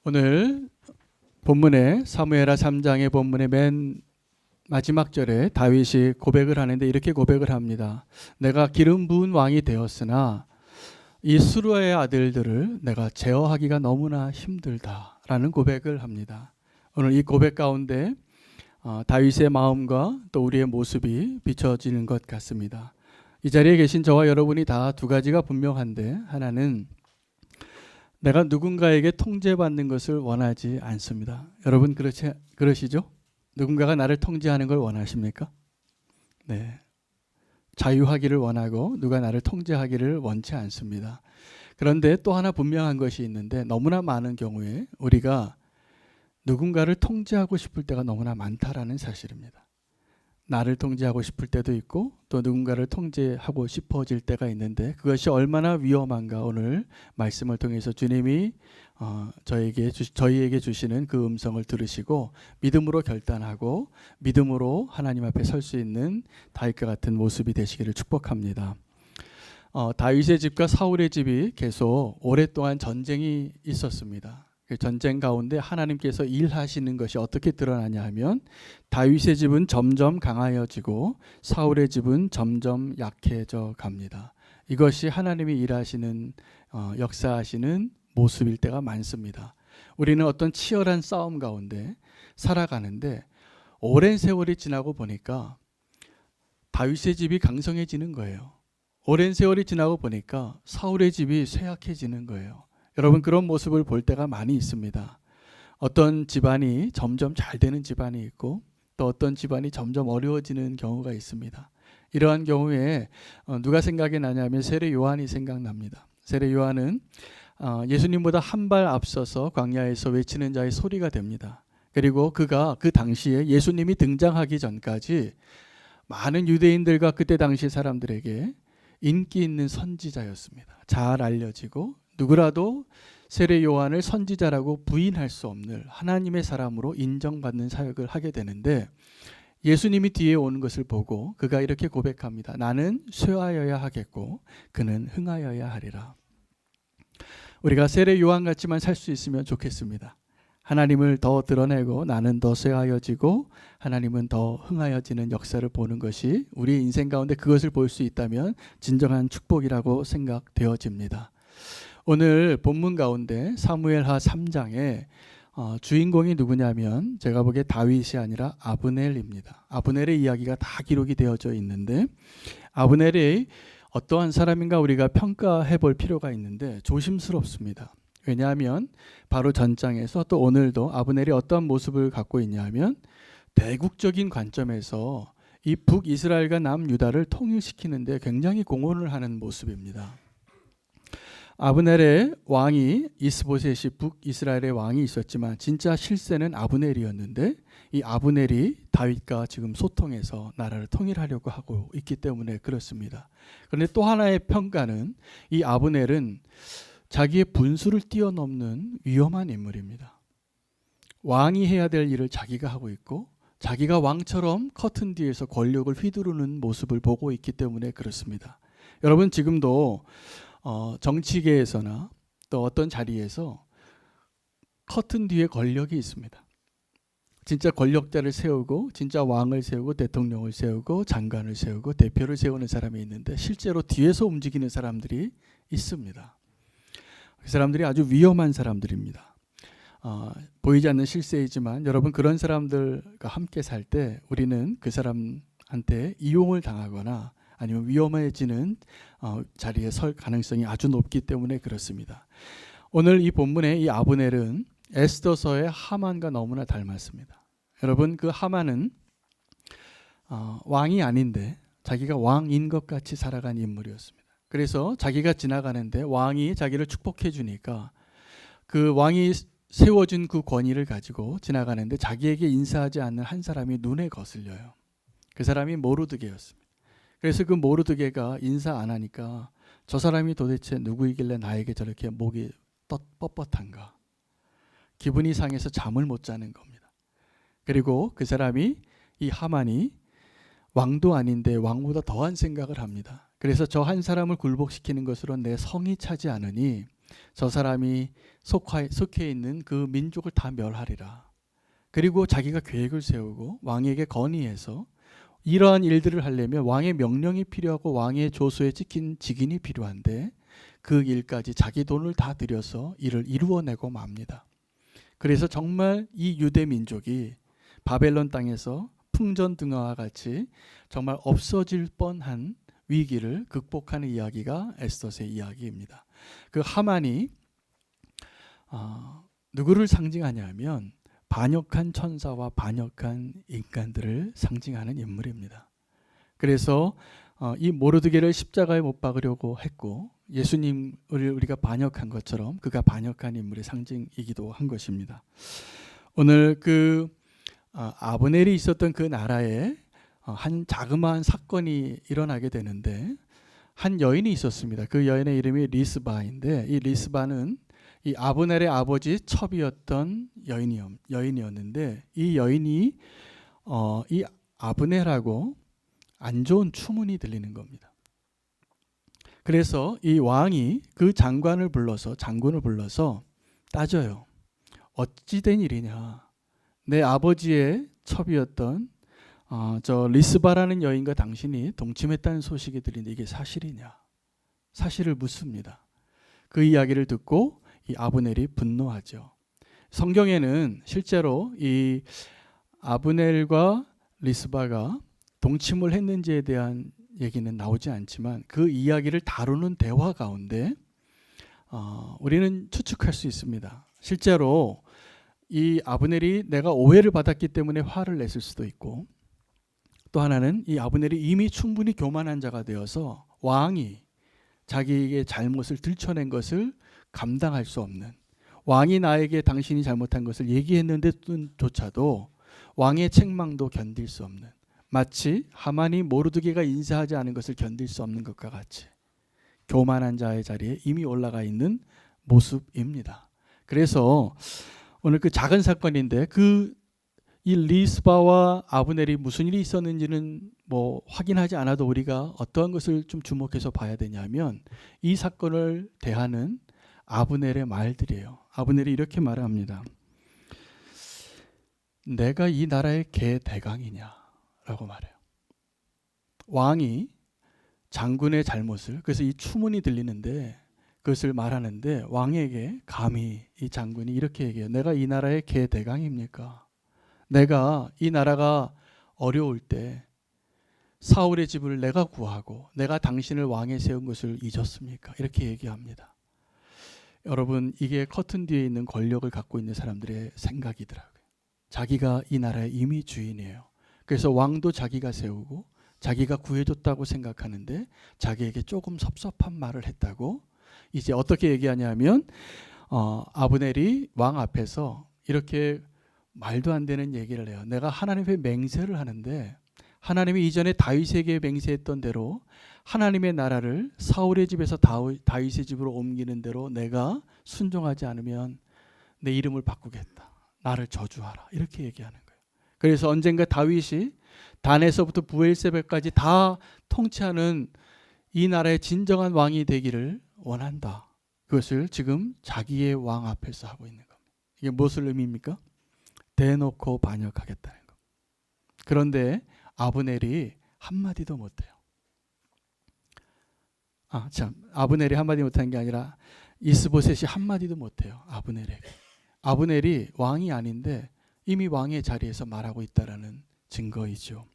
오늘 본문의 사무엘하 3장의 본문의 맨 마지막 절에 다윗이 고백을 하는데 이렇게 고백을 합니다. 내가 기름 부은 왕이 되었으나 이 수르의 아들들을 내가 제어하기가 너무나 힘들다라는 고백을 합니다. 오늘 이 고백 가운데 다윗의 마음과 또 우리의 모습이 비춰지는 것 같습니다. 이 자리에 계신 저와 여러분이 다 두 가지가 분명한데, 하나는 내가 누군가에게 통제받는 것을 원하지 않습니다. 여러분 그러시죠? 누군가가 나를 통제하는 걸 원하십니까? 네. 자유하기를 원하고 누가 나를 통제하기를 원치 않습니다. 그런데 또 하나 분명한 것이 있는데, 너무나 많은 경우에 우리가 누군가를 통제하고 싶을 때가 너무나 많다라는 사실입니다. 나를 통제하고 싶을 때도 있고 또 누군가를 통제하고 싶어질 때가 있는데, 그것이 얼마나 위험한가 오늘 말씀을 통해서 주님이 저희에게 주시는 그 음성을 들으시고 믿음으로 결단하고 믿음으로 하나님 앞에 설 수 있는 다윗과 같은 모습이 되시기를 축복합니다. 다윗의 집과 사울의 집이 계속 오랫동안 전쟁이 있었습니다. 그 전쟁 가운데 하나님께서 일하시는 것이 어떻게 드러나냐 하면, 다윗의 집은 점점 강하여지고 사울의 집은 점점 약해져 갑니다. 이것이 하나님이 일하시는 역사하시는 모습일 때가 많습니다. 우리는 어떤 치열한 싸움 가운데 살아가는데 오랜 세월이 지나고 보니까 다윗의 집이 강성해지는 거예요. 오랜 세월이 지나고 보니까 사울의 집이 쇠약해지는 거예요. 여러분, 그런 모습을 볼 때가 많이 있습니다. 어떤 집안이 점점 잘 되는 집안이 있고 또 어떤 집안이 점점 어려워지는 경우가 있습니다. 이러한 경우에 누가 생각이 나냐면 세례 요한이 생각납니다. 세례 요한은 예수님보다 한 발 앞서서 광야에서 외치는 자의 소리가 됩니다. 그리고 그가 그 당시에 예수님이 등장하기 전까지 많은 유대인들과 그때 당시 사람들에게 인기 있는 선지자였습니다. 잘 알려지고 누구라도 세례 요한을 선지자라고 부인할 수 없는 하나님의 사람으로 인정받는 사역을 하게 되는데, 예수님이 뒤에 오는 것을 보고 그가 이렇게 고백합니다. 나는 쇠하여야 하겠고 그는 흥하여야 하리라. 우리가 세례 요한 같지만 살 수 있으면 좋겠습니다. 하나님을 더 드러내고 나는 더 쇠하여지고 하나님은 더 흥하여지는 역사를 보는 것이 우리 인생 가운데, 그것을 볼 수 있다면 진정한 축복이라고 생각되어집니다. 오늘 본문 가운데 사무엘하 3장에 주인공이 누구냐면, 제가 보기에 다윗이 아니라 아브넬입니다. 아브넬의 이야기가 다 기록이 되어져 있는데, 아브넬이 어떠한 사람인가 우리가 평가해 볼 필요가 있는데 조심스럽습니다. 왜냐하면 바로 전장에서 또 오늘도 아브넬이 어떤 모습을 갖고 있냐면, 대국적인 관점에서 이 북이스라엘과 남유다를 통일시키는데 굉장히 공헌을 하는 모습입니다. 아브넬의 왕이 이스보셋이 북이스라엘의 왕이 있었지만 진짜 실세는 아브넬이었는데, 이 아브넬이 다윗과 지금 소통해서 나라를 통일하려고 하고 있기 때문에 그렇습니다. 그런데 또 하나의 평가는, 이 아브넬은 자기의 분수를 뛰어넘는 위험한 인물입니다. 왕이 해야 될 일을 자기가 하고 있고 자기가 왕처럼 커튼 뒤에서 권력을 휘두르는 모습을 보고 있기 때문에 그렇습니다. 여러분, 지금도 정치계에서나 또 어떤 자리에서 커튼 뒤에 권력이 있습니다. 진짜 권력자를 세우고 진짜 왕을 세우고 대통령을 세우고 장관을 세우고 대표를 세우는 사람이 있는데, 실제로 뒤에서 움직이는 사람들이 있습니다. 그 사람들이 아주 위험한 사람들입니다. 보이지 않는 실세이지만 여러분, 그런 사람들과 함께 살 때 우리는 그 사람한테 이용을 당하거나 아니면 위험해지는 자리에 설 가능성이 아주 높기 때문에 그렇습니다. 오늘 이 본문의 이 아브넬은 에스더서의 하만과 너무나 닮았습니다. 여러분, 그 하만은 왕이 아닌데 자기가 왕인 것 같이 살아간 인물이었습니다. 그래서 자기가 지나가는데 왕이 자기를 축복해 주니까 그 왕이 세워준 그 권위를 가지고 지나가는데 자기에게 인사하지 않는 한 사람이 눈에 거슬려요. 그 사람이 모르드게였습니다. 그래서 그 모르드게가 인사 안 하니까 저 사람이 도대체 누구이길래 나에게 저렇게 목이 뻣뻣한가, 기분이 상해서 잠을 못 자는 겁니다. 그리고 그 사람이, 이 하만이 왕도 아닌데 왕보다 더한 생각을 합니다. 그래서 저 한 사람을 굴복시키는 것으로 내 성이 차지 않으니 저 사람이 속해 있는 그 민족을 다 멸하리라. 그리고 자기가 계획을 세우고 왕에게 건의해서 이러한 일들을 하려면 왕의 명령이 필요하고 왕의 조서에 찍힌 직인이 필요한데 그 일까지 자기 돈을 다 들여서 이를 이루어내고 맙니다. 그래서 정말 이 유대 민족이 바벨론 땅에서 풍전등화와 같이 정말 없어질 뻔한 위기를 극복하는 이야기가 에스더의 이야기입니다. 그 하만이 누구를 상징하냐면 반역한 천사와 반역한 인간들을 상징하는 인물입니다. 그래서 이 모르드게를 십자가에 못 박으려고 했고 예수님을 우리가 반역한 것처럼 그가 반역한 인물의 상징이기도 한 것입니다. 오늘 그 아브넬이 있었던 그 나라에 한 자그마한 사건이 일어나게 되는데 한 여인이 있었습니다. 그 여인의 이름이 리스바인데 이 리스바는 이 아브넬의 아버지 첩이었던 여인이었는데 이 여인이 이 아브넬하고 안 좋은 추문이 들리는 겁니다. 그래서 이 왕이 그 장군을 불러서 따져요. 어찌 된 일이냐? 내 아버지의 첩이었던 저 리스바라는 여인과 당신이 동침했다는 소식이 들리는데 이게 사실이냐? 사실을 묻습니다. 그 이야기를 듣고 이 아브넬이 분노하죠. 성경에는 실제로 이 아브넬과 리스바가 동침을 했는지에 대한 얘기는 나오지 않지만 그 이야기를 다루는 대화 가운데 우리는 추측할 수 있습니다. 실제로 이 아브넬이 내가 오해를 받았기 때문에 화를 냈을 수도 있고 또 하나는 이 아브넬이 이미 충분히 교만한 자가 되어서 왕이 자기의 잘못을 들춰낸 것을 감당할 수 없는 왕이 나에게 당신이 잘못한 것을 얘기했는데조차도 왕의 책망도 견딜 수 없는 마치 하만이 모르드게가 인사하지 않은 것을 견딜 수 없는 것과 같이 교만한 자의 자리에 이미 올라가 있는 모습입니다. 그래서 오늘 그 작은 사건인데 이 리스바와 아브넬이 무슨 일이 있었는지는 뭐 확인하지 않아도 우리가 어떠한 것을 좀 주목해서 봐야 되냐면 이 사건을 대하는 아브넬의 말들이에요. 아브넬이 이렇게 말합니다. 내가 이 나라의 개대강이냐라고 말해요. 왕이 장군의 잘못을 그래서 이 추문이 들리는데 그것을 말하는데 왕에게 감히 이 장군이 이렇게 얘기해요. 내가 이 나라의 개대강입니까? 내가 이 나라가 어려울 때 사울의 집을 내가 구하고 내가 당신을 왕에 세운 것을 잊었습니까? 이렇게 얘기합니다. 여러분 이게 커튼 뒤에 있는 권력을 갖고 있는 사람들의 생각이더라고요. 자기가 이 나라의 이미 주인이에요. 그래서 왕도 자기가 세우고 자기가 구해줬다고 생각하는데 자기에게 조금 섭섭한 말을 했다고 이제 어떻게 얘기하냐면 아브넬이 왕 앞에서 이렇게 말도 안 되는 얘기를 해요. 내가 하나님의 맹세를 하는데 하나님이 이전에 다윗에게 맹세했던 대로 하나님의 나라를 사울의 집에서 다윗의 집으로 옮기는 대로 내가 순종하지 않으면 내 이름을 바꾸겠다. 나를 저주하라. 이렇게 얘기하는 거예요. 그래서 언젠가 다윗이 단에서부터 부엘세바까지 다 통치하는 이 나라의 진정한 왕이 되기를 원한다. 그것을 지금 자기의 왕 앞에서 하고 있는 겁니다. 이게 무엇을 의미입니까? 대놓고 반역하겠다는 것. 그런데 아브넬이 한마디도 못해요. 아브넬이 한마디 못한 게 아니라 이스보셋이 한마디도 못해요. 아브넬에게. 아브넬이 왕이 아닌데 이미 왕의 자리에서 말하고 있다라는 증거이죠.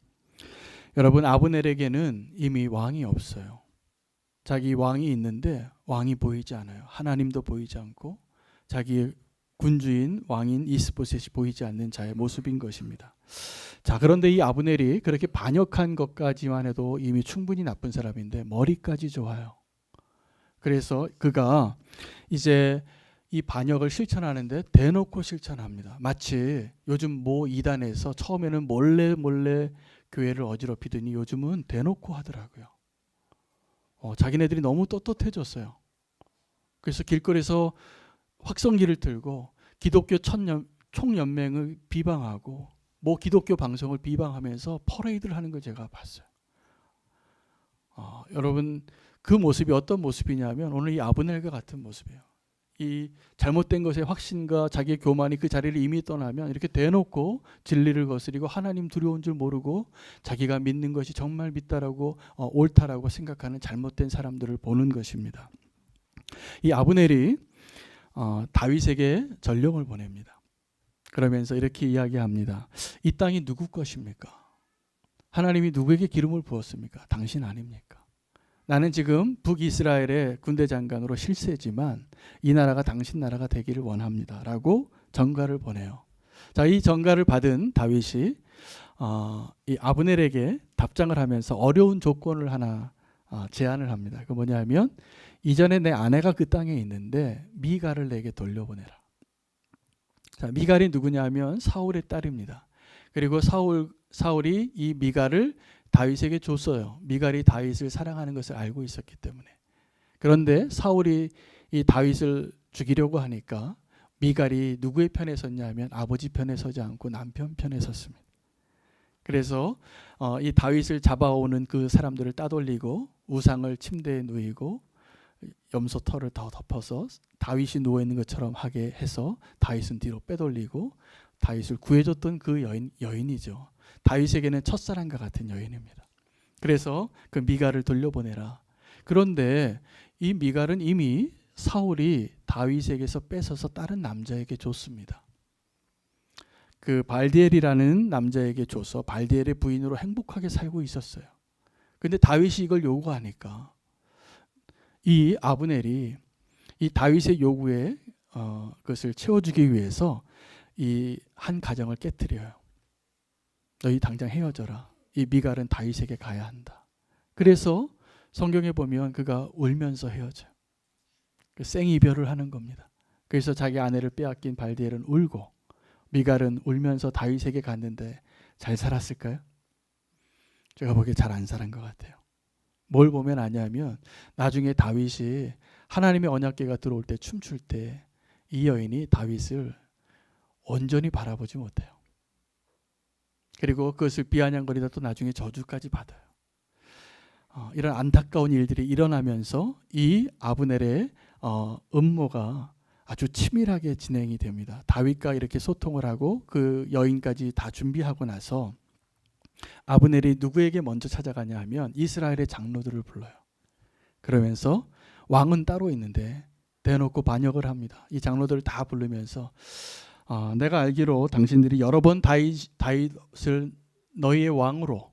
여러분 아브넬에게는 이미 왕이 없어요. 자기 왕이 있는데 왕이 보이지 않아요. 하나님도 보이지 않고 자기의 군주인 왕인 이스보셋이 보이지 않는 자의 모습인 것입니다. 자, 그런데 이 아브넬이 그렇게 반역한 것까지만 해도 이미 충분히 나쁜 사람인데 머리까지 좋아요. 그래서 그가 이제 이 반역을 실천하는데 대놓고 실천합니다. 마치 요즘 모 이단에서 처음에는 몰래 교회를 어지럽히더니 요즘은 대놓고 하더라고요. 자기네들이 너무 떳떳해졌어요. 그래서 길거리에서 확성기를 들고 기독교 총연맹을 비방하고 뭐 기독교 방송을 비방하면서 퍼레이드를 하는 걸 제가 봤어요. 여러분 그 모습이 어떤 모습이냐면 오늘 이 아브넬과 같은 모습이에요. 이 잘못된 것의 확신과 자기의 교만이 그 자리를 이미 떠나면 이렇게 대놓고 진리를 거스리고 하나님 두려운 줄 모르고 자기가 믿는 것이 정말 믿다라고 옳다라고 생각하는 잘못된 사람들을 보는 것입니다. 이 아브넬이 다윗에게 전령을 보냅니다. 그러면서 이렇게 이야기합니다. 이 땅이 누구 것입니까? 하나님이 누구에게 기름을 부었습니까? 당신 아닙니까? 나는 지금 북이스라엘의 군대 장관으로 실세지만 이 나라가 당신 나라가 되기를 원합니다. 라고 전가를 보내요. 자, 이 전가를 받은 다윗이 이 아브넬에게 답장을 하면서 어려운 조건을 하나 제안을 합니다. 그 뭐냐면 이전에 내 아내가 그 땅에 있는데 미갈을 내게 돌려보내라. 자, 미갈이 누구냐면 사울의 딸입니다. 그리고 사울이 이 미갈을 다윗에게 줬어요. 미갈이 다윗을 사랑하는 것을 알고 있었기 때문에. 그런데 사울이 이 다윗을 죽이려고 하니까 미갈이 누구의 편에 섰냐면 아버지 편에 서지 않고 남편 편에 섰습니다. 그래서 이 다윗을 잡아오는 그 사람들을 따돌리고 우상을 침대에 누이고 염소 털을 더 덮어서 다윗이 누워있는 것처럼 하게 해서 다윗은 뒤로 빼돌리고 다윗을 구해줬던 그 여인이죠. 다윗에게는 첫사랑과 같은 여인입니다. 그래서 그 미갈을 돌려보내라. 그런데 이 미갈은 이미 사울이 다윗에게서 뺏어서 다른 남자에게 줬습니다. 그 발디엘이라는 남자에게 줘서 발디엘의 부인으로 행복하게 살고 있었어요. 근데 다윗이 이걸 요구하니까 이 아브넬이 이 다윗의 요구에 그것을 채워주기 위해서 이 한 가정을 깨뜨려요. 너희 당장 헤어져라. 이 미갈은 다윗에게 가야 한다. 그래서 성경에 보면 그가 울면서 헤어져요. 생이별을 하는 겁니다. 그래서 자기 아내를 빼앗긴 발디엘은 울고 미갈은 울면서 다윗에게 갔는데 잘 살았을까요? 제가 보기에 잘 안 살은 것 같아요. 뭘 보면 아냐면 나중에 다윗이 하나님의 언약궤가 들어올 때 춤출 때 이 여인이 다윗을 온전히 바라보지 못해요. 그리고 그것을 비아냥거리다 또 나중에 저주까지 받아요. 이런 안타까운 일들이 일어나면서 이 아브넬의 음모가 아주 치밀하게 진행이 됩니다. 다윗과 이렇게 소통을 하고 그 여인까지 다 준비하고 나서 아브넬이 누구에게 먼저 찾아가냐 하면 이스라엘의 장로들을 불러요. 그러면서 왕은 따로 있는데 대놓고 반역을 합니다. 이 장로들을 다 부르면서 내가 알기로 당신들이 여러 번 다윗을 너희의 왕으로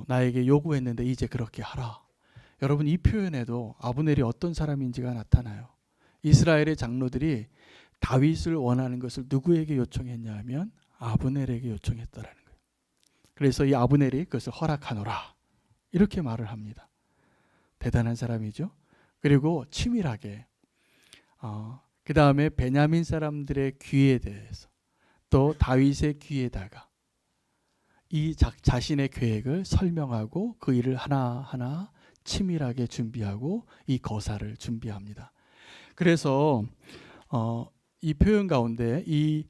나에게 요구했는데 이제 그렇게 하라. 여러분 이 표현에도 아브넬이 어떤 사람인지가 나타나요. 이스라엘의 장로들이 다윗을 원하는 것을 누구에게 요청했냐 하면 아브넬에게 요청했다라는 거예요. 그래서 이 아브넬이 그것을 허락하노라 이렇게 말을 합니다. 대단한 사람이죠. 그리고 치밀하게 그 다음에 베냐민 사람들의 귀에 대해서 또 다윗의 귀에다가 이 자신의 계획을 설명하고 그 일을 하나하나 치밀하게 준비하고 이 거사를 준비합니다. 그래서 이 표현 가운데 이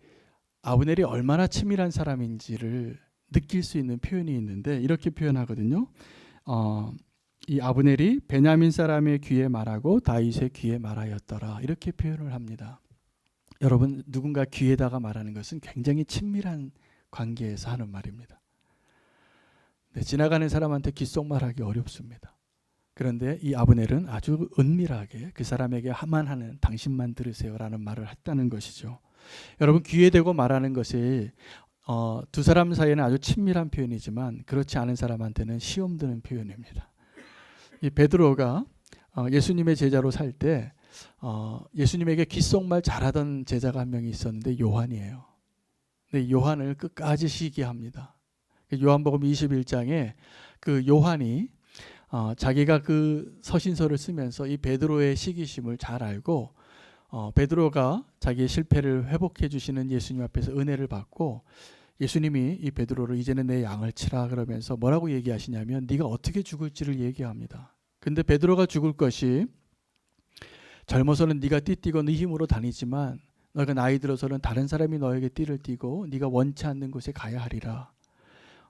아브넬이 얼마나 치밀한 사람인지를 느낄 수 있는 표현이 있는데 이렇게 표현하거든요. 이 아브넬이 베냐민 사람의 귀에 말하고 다윗의 귀에 말하였더라 이렇게 표현을 합니다. 여러분 누군가 귀에다가 말하는 것은 굉장히 친밀한 관계에서 하는 말입니다. 네, 지나가는 사람한테 귓속말하기 어렵습니다. 그런데 이 아브넬은 아주 은밀하게 그 사람에게 하는 당신만 들으세요라는 말을 했다는 것이죠. 여러분 귀에 대고 말하는 것이 두 사람 사이에는 아주 친밀한 표현이지만 그렇지 않은 사람한테는 시험 드는 표현입니다. 이 베드로가 예수님의 제자로 살 때 예수님에게 귓속말 잘하던 제자가 한 명이 있었는데 요한이에요. 근데 요한을 끝까지 시기합니다. 요한복음 21장에 그 요한이 자기가 그 서신서를 쓰면서 이 베드로의 시기심을 잘 알고 베드로가 자기의 실패를 회복해 주시는 예수님 앞에서 은혜를 받고 예수님이 이 베드로를 이제는 내 양을 치라 그러면서 뭐라고 얘기하시냐면 네가 어떻게 죽을지를 얘기합니다. 근데 베드로가 죽을 것이 젊어서는 네가 띠띠고 네 힘으로 다니지만 너가 나이 들어서는 다른 사람이 너에게 띠를 띠고 네가 원치 않는 곳에 가야 하리라.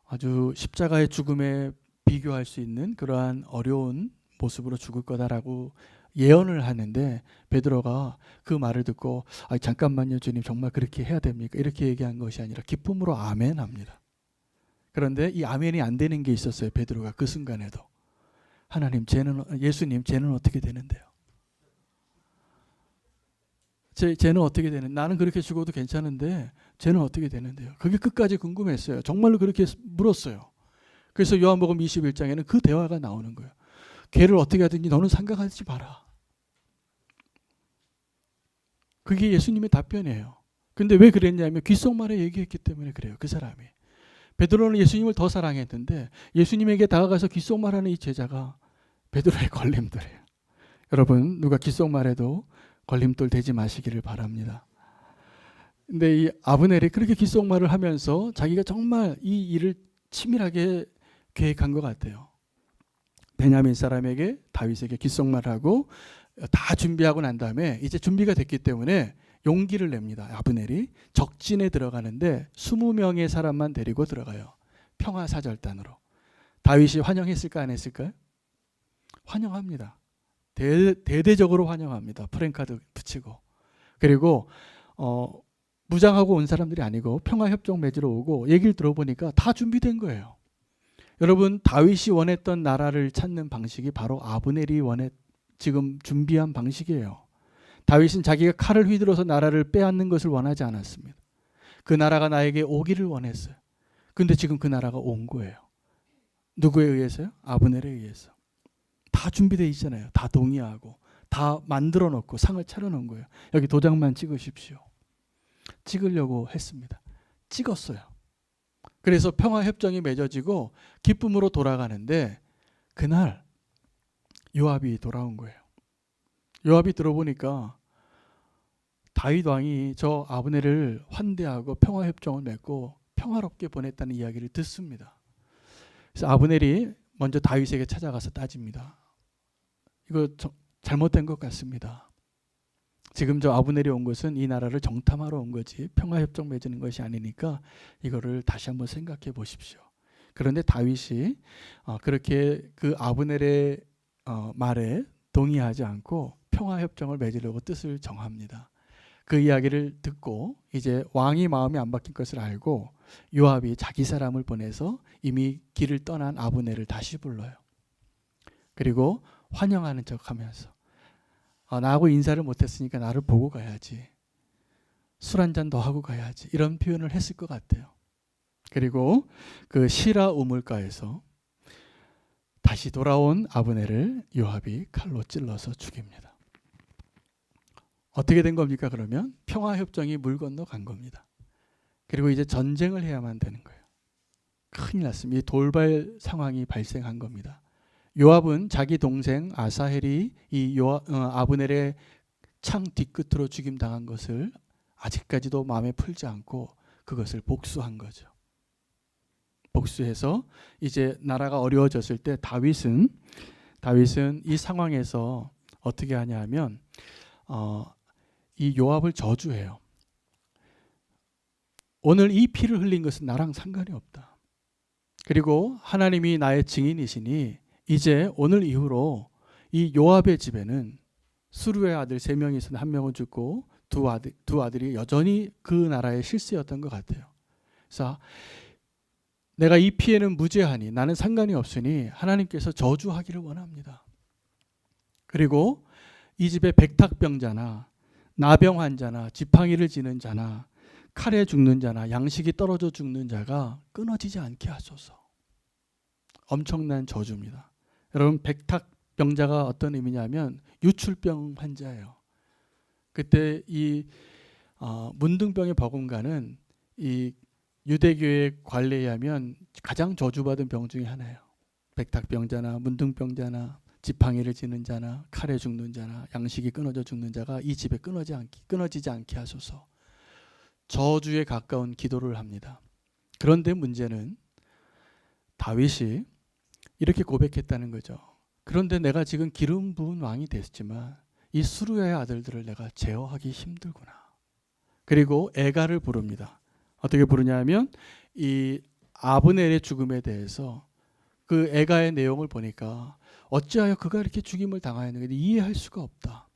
아주 십자가의 죽음에 비교할 수 있는 그러한 어려운 모습으로 죽을 거다라고 예언을 하는데 베드로가 그 말을 듣고 잠깐만요 주님 정말 그렇게 해야 됩니까? 이렇게 얘기한 것이 아니라 기쁨으로 아멘 합니다. 그런데 이 아멘이 안 되는 게 있었어요. 베드로가 그 순간에도 하나님 예수님 쟤는 어떻게 되는데요? 쟤는 어떻게 되는? 나는 그렇게 죽어도 괜찮은데 쟤는 어떻게 되는데요? 그게 끝까지 궁금했어요. 정말로 그렇게 물었어요. 그래서 요한복음 21장에는 그 대화가 나오는 거예요. 걔를 어떻게 하든지 너는 생각하지 마라. 그게 예수님의 답변이에요. 근데 왜 그랬냐면 귓속말에 얘기했기 때문에 그래요. 그 사람이. 베드로는 예수님을 더 사랑했는데 예수님에게 다가가서 귓속말하는 이 제자가 베드로의 걸림돌이에요. 여러분 누가 귓속말해도 걸림돌 되지 마시기를 바랍니다. 근데 이 아브넬이 그렇게 귓속말을 하면서 자기가 정말 이 일을 치밀하게 계획한 것 같아요. 베냐민 사람에게 다윗에게 귓속말하고 다 준비하고 난 다음에 이제 준비가 됐기 때문에 용기를 냅니다. 아브넬이 적진에 들어가는데 20명의 사람만 데리고 들어가요. 평화사절단으로. 다윗이 환영했을까 안 했을까요? 환영합니다. 대대적으로 환영합니다. 프랭카드 붙이고. 그리고 무장하고 온 사람들이 아니고 평화협정 맺으러 오고 얘기를 들어보니까 다 준비된 거예요. 여러분 다윗이 원했던 나라를 찾는 방식이 바로 아브넬이 지금 준비한 방식이에요. 다윗은 자기가 칼을 휘둘러서 나라를 빼앗는 것을 원하지 않았습니다. 그 나라가 나에게 오기를 원했어요. 근데 지금 그 나라가 온 거예요. 누구에 의해서요? 아브넬에 의해서. 다 준비되어 있잖아요. 다 동의하고 다 만들어 놓고 상을 차려놓은 거예요. 여기 도장만 찍으십시오. 찍으려고 했습니다. 찍었어요. 그래서 평화협정이 맺어지고 기쁨으로 돌아가는데 그날 요압이 돌아온 거예요. 요압이 들어보니까 다윗 왕이 저 아브넬을 환대하고 평화협정을 맺고 평화롭게 보냈다는 이야기를 듣습니다. 그래서 아브넬이 먼저 다윗에게 찾아가서 따집니다. 이거 잘못된 것 같습니다. 지금 저 아브넬이 온 것은 이 나라를 정탐하러 온 거지 평화협정 맺는 것이 아니니까 이거를 다시 한번 생각해 보십시오. 그런데 다윗이 그렇게 그 아브넬의 말에 동의하지 않고 평화협정을 맺으려고 뜻을 정합니다. 그 이야기를 듣고 이제 왕이 마음이 안 바뀐 것을 알고 요압이 자기 사람을 보내서 이미 길을 떠난 아브넬을 다시 불러요. 그리고 환영하는 척하면서 나하고 인사를 못했으니까 나를 보고 가야지. 술 한잔 더 하고 가야지. 이런 표현을 했을 것 같아요. 그리고 그 시라 우물가에서 다시 돌아온 아브넬을 요압이 칼로 찔러서 죽입니다. 어떻게 된 겁니까? 그러면 평화협정이 물 건너 간 겁니다. 그리고 이제 전쟁을 해야만 되는 거예요. 큰일 났습니다. 이 돌발 상황이 발생한 겁니다. 요압은 자기 동생 아사헬이 이 아브넬의 창 뒤끝으로 죽임당한 것을 아직까지도 마음에 풀지 않고 그것을 복수한 거죠. 복수해서 이제 나라가 어려워졌을 때 다윗은 이 상황에서 어떻게 하냐 하면 이 요압을 저주해요. 오늘 이 피를 흘린 것은 나랑 상관이 없다. 그리고 하나님이 나의 증인이시니 이제 오늘 이후로 이 요압의 집에는 수루의 아들 3명이 있었는데 1명은 죽고 두 아들이 여전히 그 나라의 실세였던 것 같아요. 그래서 내가 이 피해는 무죄하니 나는 상관이 없으니 하나님께서 저주하기를 원합니다. 그리고 이 집에 백탁병자나 나병 환자나 지팡이를 지는 자나 칼에 죽는 자나 양식이 떨어져 죽는 자가 끊어지지 않게 하소서. 엄청난 저주입니다. 여러분 백탁병자가 어떤 의미냐면 유출병 환자예요. 그때 이 문둥병에 버금가는 이 유대교의 관례에 하면 가장 저주받은 병 중에 하나예요. 백탁병자나 문둥병자나 지팡이를 지는 자나 칼에 죽는 자나 양식이 끊어져 죽는 자가 이 집에 끊어지지 않게 하소서. 저주에 가까운 기도를 합니다. 그런데 문제는 다윗이 이렇게 고백했다는 거죠. 그런데 내가 지금 기름 부은 왕이 됐지만 이 수루야의 아들들을 내가 제어하기 힘들구나. 그리고 애가를 부릅니다. 어떻게 부르냐 하면 이 아브넬의 죽음에 대해서 그 애가의 내용을 보니까 어찌하여 그가 이렇게 죽임을 당하였는가 이해할 수가 없다.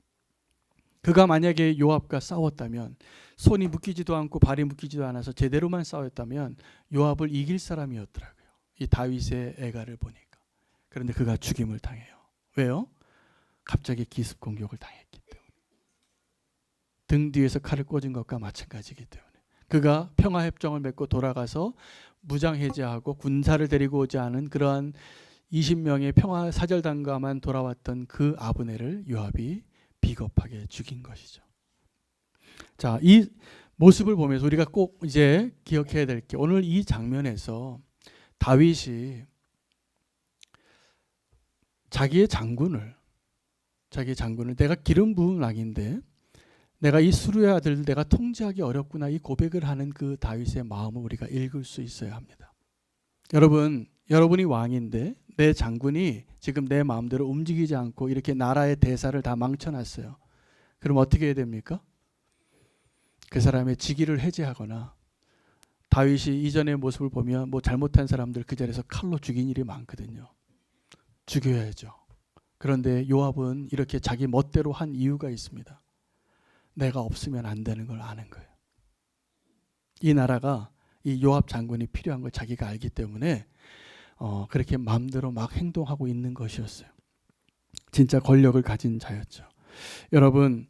그가 만약에 요압과 싸웠다면 손이 묶이지도 않고 발이 묶이지도 않아서 제대로만 싸웠다면 요압을 이길 사람이었더라고요. 이 다윗의 애가를 보니까. 그런데 그가 죽임을 당해요. 왜요? 갑자기 기습 공격을 당했기 때문에. 등 뒤에서 칼을 꽂은 것과 마찬가지이기 때문에. 그가 평화협정을 맺고 돌아가서 무장 해제하고 군사를 데리고 오지 않은 그러한 20명의 평화 사절단가만 돌아왔던 그 아브넬을 요압이 비겁하게 죽인 것이죠. 자, 이 모습을 보면서 우리가 꼭 이제 기억해야 될 게 오늘 이 장면에서 다윗이 자기의 장군을 내가 기름 부은 낙인데 내가 이 수르의 아들들 내가 통제하기 어렵구나 이 고백을 하는 그 다윗의 마음을 우리가 읽을 수 있어야 합니다. 여러분이 왕인데 내 장군이 지금 내 마음대로 움직이지 않고 이렇게 나라의 대사를 다 망쳐놨어요. 그럼 어떻게 해야 됩니까? 그 사람의 직위를 해제하거나 다윗이 이전의 모습을 보면 뭐 잘못한 사람들 그 자리에서 칼로 죽인 일이 많거든요. 죽여야죠. 그런데 요압은 이렇게 자기 멋대로 한 이유가 있습니다. 내가 없으면 안 되는 걸 아는 거예요. 이 나라가 이 요압 장군이 필요한 걸 자기가 알기 때문에 그렇게 마음대로 막 행동하고 있는 것이었어요. 진짜 권력을 가진 자였죠. 여러분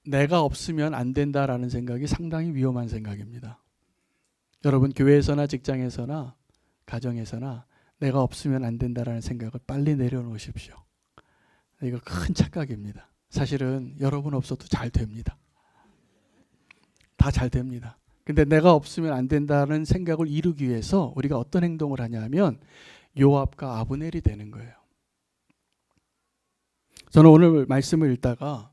내가 없으면 안 된다라는 생각이 상당히 위험한 생각입니다. 여러분 교회에서나 직장에서나 가정에서나 내가 없으면 안 된다라는 생각을 빨리 내려놓으십시오. 이거 큰 착각입니다. 사실은 여러분 없어도 잘 됩니다. 다 잘 됩니다. 근데 내가 없으면 안 된다는 생각을 이루기 위해서 우리가 어떤 행동을 하냐면 요압과 아브넬이 되는 거예요. 저는 오늘 말씀을 읽다가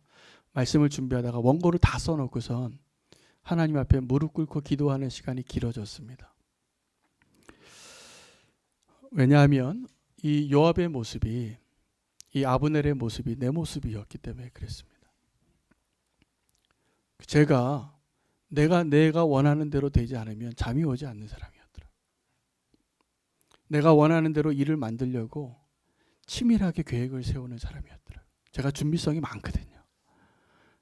말씀을 준비하다가 원고를 다 써놓고선 하나님 앞에 무릎 꿇고 기도하는 시간이 길어졌습니다. 왜냐하면 이 요압의 모습이 이 아브넬의 모습이 내 모습이었기 때문에 그랬습니다. 내가 원하는 대로 되지 않으면 잠이 오지 않는 사람이었더라. 내가 원하는 대로 일을 만들려고 치밀하게 계획을 세우는 사람이었더라. 제가 준비성이 많거든요.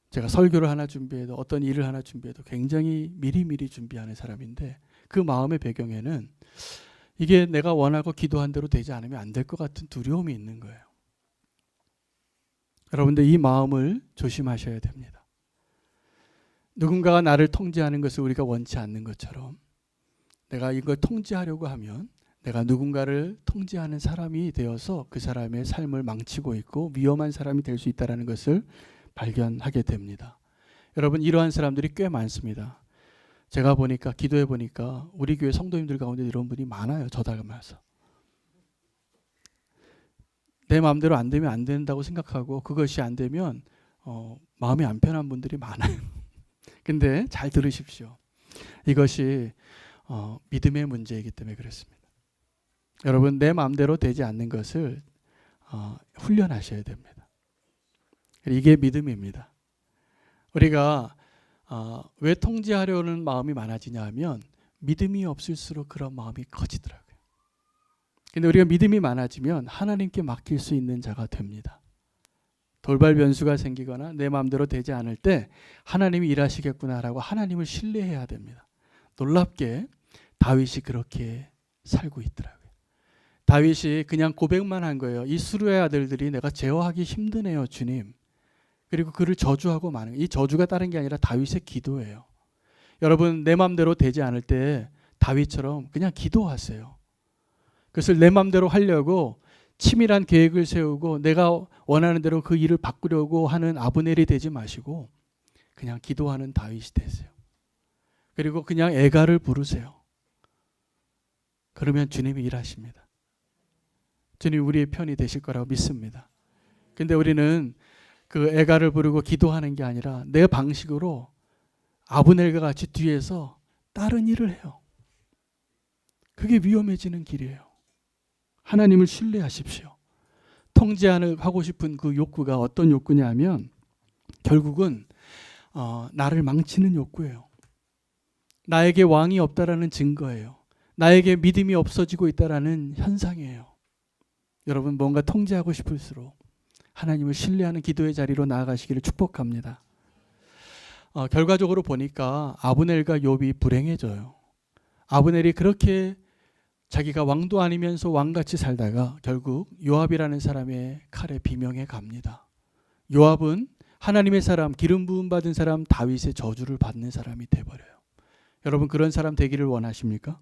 제가 설교를 하나 준비해도 어떤 일을 하나 준비해도 굉장히 미리미리 준비하는 사람인데 그 마음의 배경에는 이게 내가 원하고 기도한 대로 되지 않으면 안 될 것 같은 두려움이 있는 거예요. 여러분들 이 마음을 조심하셔야 됩니다. 누군가가 나를 통제하는 것을 우리가 원치 않는 것처럼 내가 이걸 통제하려고 하면 내가 누군가를 통제하는 사람이 되어서 그 사람의 삶을 망치고 있고 위험한 사람이 될 수 있다는 것을 발견하게 됩니다. 여러분 이러한 사람들이 꽤 많습니다. 제가 보니까 기도해 보니까 우리 교회 성도님들 가운데 이런 분이 많아요. 저 닮아서. 내 마음대로 안 되면 안 된다고 생각하고 그것이 안 되면 마음이 안 편한 분들이 많아요. 근데 잘 들으십시오. 이것이 믿음의 문제이기 때문에 그렇습니다. 여러분 내 마음대로 되지 않는 것을 훈련하셔야 됩니다. 이게 믿음입니다. 우리가 왜 통제하려는 마음이 많아지냐 하면 믿음이 없을수록 그런 마음이 커지더라고요. 근데 우리가 믿음이 많아지면 하나님께 맡길 수 있는 자가 됩니다. 돌발 변수가 생기거나 내 마음대로 되지 않을 때 하나님이 일하시겠구나라고 하나님을 신뢰해야 됩니다. 놀랍게 다윗이 그렇게 살고 있더라고요. 다윗이 그냥 고백만 한 거예요. 이 수르의 아들들이 내가 제어하기 힘드네요, 주님. 그리고 그를 저주하고 마는 이 저주가 다른 게 아니라 다윗의 기도예요. 여러분 내 마음대로 되지 않을 때 다윗처럼 그냥 기도하세요. 그것을 내 마음대로 하려고 치밀한 계획을 세우고 내가 원하는 대로 그 일을 바꾸려고 하는 아브넬이 되지 마시고 그냥 기도하는 다윗이 되세요. 그리고 그냥 애가를 부르세요. 그러면 주님이 일하십니다. 주님 우리의 편이 되실 거라고 믿습니다. 근데 우리는 그 애가를 부르고 기도하는 게 아니라 내 방식으로 아브넬과 같이 뒤에서 다른 일을 해요. 그게 위험해지는 길이에요. 하나님을 신뢰하십시오. 통제하고 싶은 그 욕구가 어떤 욕구냐 하면 결국은 나를 망치는 욕구예요. 나에게 왕이 없다라는 증거예요. 나에게 믿음이 없어지고 있다라는 현상이에요. 여러분 뭔가 통제하고 싶을수록 하나님을 신뢰하는 기도의 자리로 나아가시기를 축복합니다. 결과적으로 보니까 아브넬과 욥이 불행해져요. 아브넬이 그렇게 자기가 왕도 아니면서 왕같이 살다가 결국 요압이라는 사람의 칼에 비명해 갑니다. 요압은 하나님의 사람, 기름 부음 받은 사람 다윗의 저주를 받는 사람이 돼버려요. 여러분 그런 사람 되기를 원하십니까?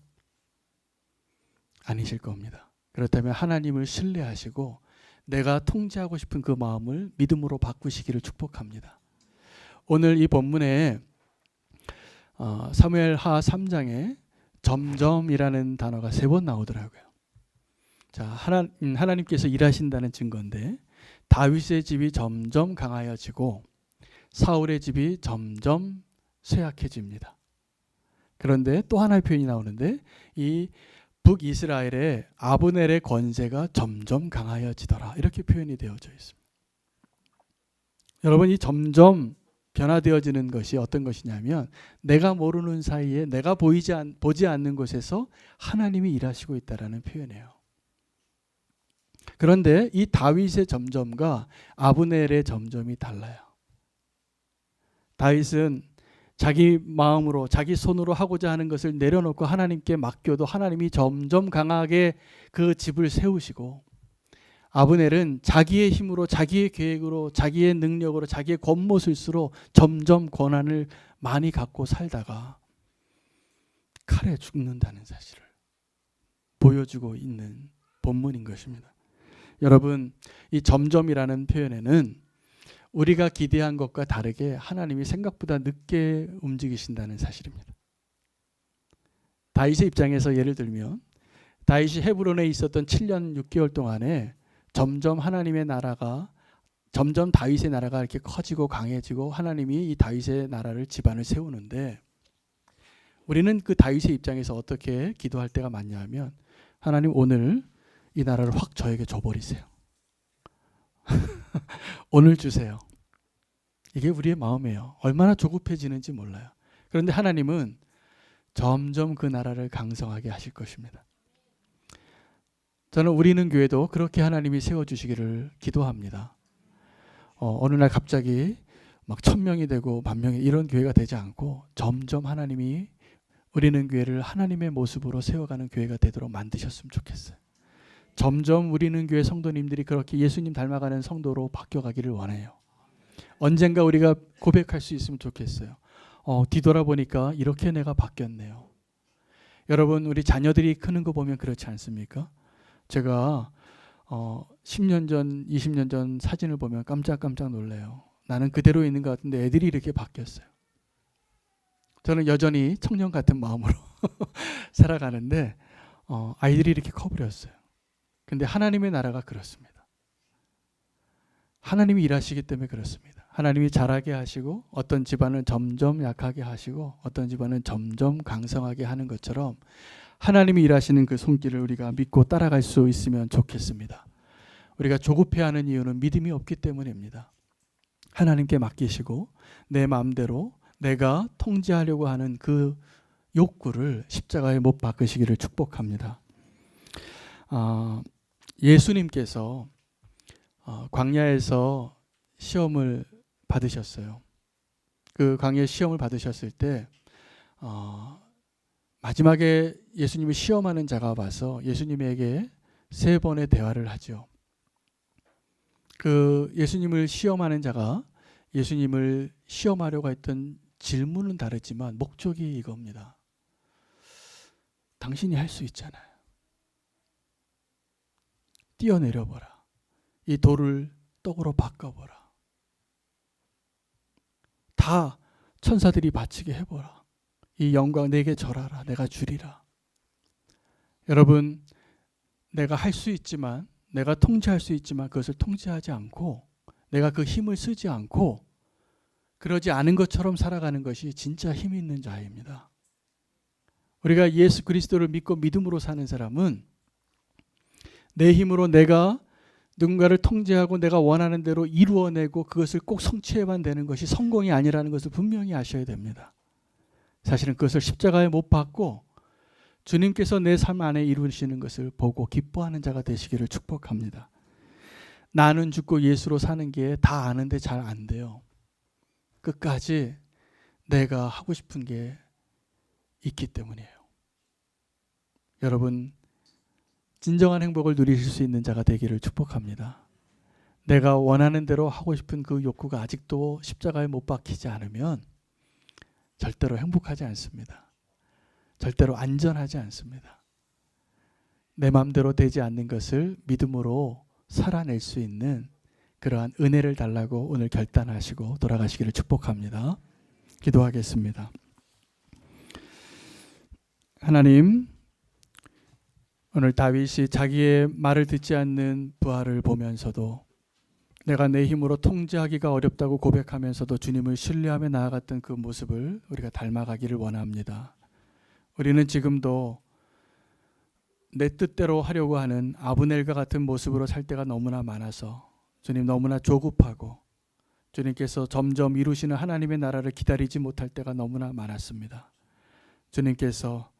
아니실 겁니다. 그렇다면 하나님을 신뢰하시고 내가 통제하고 싶은 그 마음을 믿음으로 바꾸시기를 축복합니다. 오늘 이 본문에 사무엘하 3장에 점점이라는 단어가 3번 나오더라고요. 자, 하나님께서 일하신다는 증거인데 다윗의 집이 점점 강하여지고 사울의 집이 점점 쇠약해집니다. 그런데 또 하나의 표현이 나오는데 이 북이스라엘의 아브넬의 권세가 점점 강하여지더라. 이렇게 표현이 되어져 있습니다. 여러분 이 점점 변화되어지는 것이 어떤 것이냐면 내가 모르는 사이에 내가 보지 않는 곳에서 하나님이 일하시고 있다라는 표현이에요. 그런데 이 다윗의 점점과 아브넬의 점점이 달라요. 다윗은 자기 마음으로 자기 손으로 하고자 하는 것을 내려놓고 하나님께 맡겨도 하나님이 점점 강하게 그 집을 세우시고, 아브넬은 자기의 힘으로 자기의 계획으로 자기의 능력으로 자기의 권모술수로 점점 권한을 많이 갖고 살다가 칼에 죽는다는 사실을 보여주고 있는 본문인 것입니다. 여러분 이 점점이라는 표현에는 우리가 기대한 것과 다르게 하나님이 생각보다 늦게 움직이신다는 사실입니다. 다윗의 입장에서 예를 들면 다윗이 헤브론에 있었던 7년 6개월 동안에 점점 하나님의 나라가 점점 다윗의 나라가 이렇게 커지고 강해지고 하나님이 이 다윗의 나라를 집안을 세우는데 우리는 그 다윗의 입장에서 어떻게 기도할 때가 많냐 하면 하나님 오늘 이 나라를 확 저에게 줘버리세요. 오늘 주세요. 이게 우리의 마음이에요. 얼마나 조급해지는지 몰라요. 그런데 하나님은 점점 그 나라를 강성하게 하실 것입니다. 저는 우리는 교회도 그렇게 하나님이 세워주시기를 기도합니다. 어느 날 갑자기 막 1000명이 되고 10,000명이 이런 교회가 되지 않고 점점 하나님이 우리는 교회를 하나님의 모습으로 세워가는 교회가 되도록 만드셨으면 좋겠어요. 점점 우리는 교회 성도님들이 그렇게 예수님 닮아가는 성도로 바뀌어가기를 원해요. 언젠가 우리가 고백할 수 있으면 좋겠어요. 뒤돌아보니까 이렇게 내가 바뀌었네요. 여러분 우리 자녀들이 크는 거 보면 그렇지 않습니까? 제가 10년 전, 20년 전 사진을 보면 깜짝깜짝 놀래요. 나는 그대로 있는 것 같은데 애들이 이렇게 바뀌었어요. 저는 여전히 청년 같은 마음으로 살아가는데 아이들이 이렇게 커버렸어요. 근데 하나님의 나라가 그렇습니다. 하나님이 일하시기 때문에 그렇습니다. 하나님이 자라게 하시고 어떤 집안은 점점 약하게 하시고 어떤 집안은 점점 강성하게 하는 것처럼 하나님이 일하시는 그 손길을 우리가 믿고 따라갈 수 있으면 좋겠습니다. 우리가 조급해하는 이유는 믿음이 없기 때문입니다. 하나님께 맡기시고 내 마음대로 내가 통제하려고 하는 그 욕구를 십자가에 못 박으시기를 축복합니다. 예수님께서 광야에서 시험을 받으셨어요. 그 광야 시험을 받으셨을 때 마지막에 예수님을 시험하는 자가 와서 예수님에게 3번의 대화를 하죠. 그 예수님을 시험하는 자가 예수님을 시험하려고 했던 질문은 다르지만 목적이 이겁니다. 당신이 할 수 있잖아요. 뛰어내려보라. 이 돌을 떡으로 바꿔보라. 다 천사들이 바치게 해보라. 이 영광 내게 절하라. 내가 주리라. 여러분 내가 할 수 있지만 내가 통제할 수 있지만 그것을 통제하지 않고 내가 그 힘을 쓰지 않고 그러지 않은 것처럼 살아가는 것이 진짜 힘 있는 자입니다. 우리가 예수 그리스도를 믿고 믿음으로 사는 사람은 내 힘으로 내가 누군가를 통제하고 내가 원하는 대로 이루어내고 그것을 꼭 성취해만 되는 것이 성공이 아니라는 것을 분명히 아셔야 됩니다. 사실은 그것을 십자가에 못 박고 주님께서 내 삶 안에 이루시는 것을 보고 기뻐하는 자가 되시기를 축복합니다. 나는 죽고 예수로 사는 게 다 아는데 잘 안 돼요. 끝까지 내가 하고 싶은 게 있기 때문이에요. 여러분, 진정한 행복을 누리실 수 있는 자가 되기를 축복합니다. 내가 원하는 대로 하고 싶은 그 욕구가 아직도 십자가에 못 박히지 않으면 절대로 행복하지 않습니다. 절대로 안전하지 않습니다. 내 마음대로 되지 않는 것을 믿음으로 살아낼 수 있는 그러한 은혜를 달라고 오늘 결단하시고 돌아가시기를 축복합니다. 기도하겠습니다. 하나님, 오늘 다윗이 자기의 말을 듣지 않는 부하를 보면서도 내가 내 힘으로 통제하기가 어렵다고 고백하면서도 주님을 신뢰하며 나아갔던 그 모습을 우리가 닮아가기를 원합니다. 우리는 지금도 내 뜻대로 하려고 하는 아브넬과 같은 모습으로 살 때가 너무나 많아서 주님 너무나 조급하고 주님께서 점점 이루시는 하나님의 나라를 기다리지 못할 때가 너무나 많았습니다. 주님께서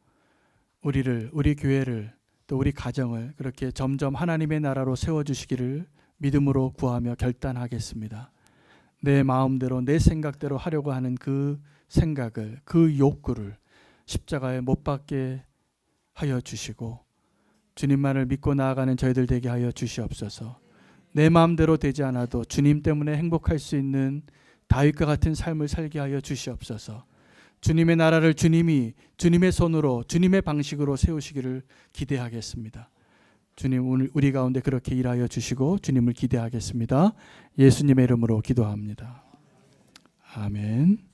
우리를, 우리 교회를, 또 우리 가정을 그렇게 점점 하나님의 나라로 세워주시기를 믿음으로 구하며 결단하겠습니다. 내 마음대로 내 생각대로 하려고 하는 그 생각을, 그 욕구를 십자가에 못 박게 하여 주시고 주님만을 믿고 나아가는 저희들 되게 하여 주시옵소서. 내 마음대로 되지 않아도 주님 때문에 행복할 수 있는 다윗과 같은 삶을 살게 하여 주시옵소서. 주님의 나라를 주님이 주님의 손으로 주님의 방식으로 세우시기를 기대하겠습니다. 주님, 오늘 우리 가운데 그렇게 일하여 주시고 주님을 기대하겠습니다. 예수님의 이름으로 기도합니다. 아멘.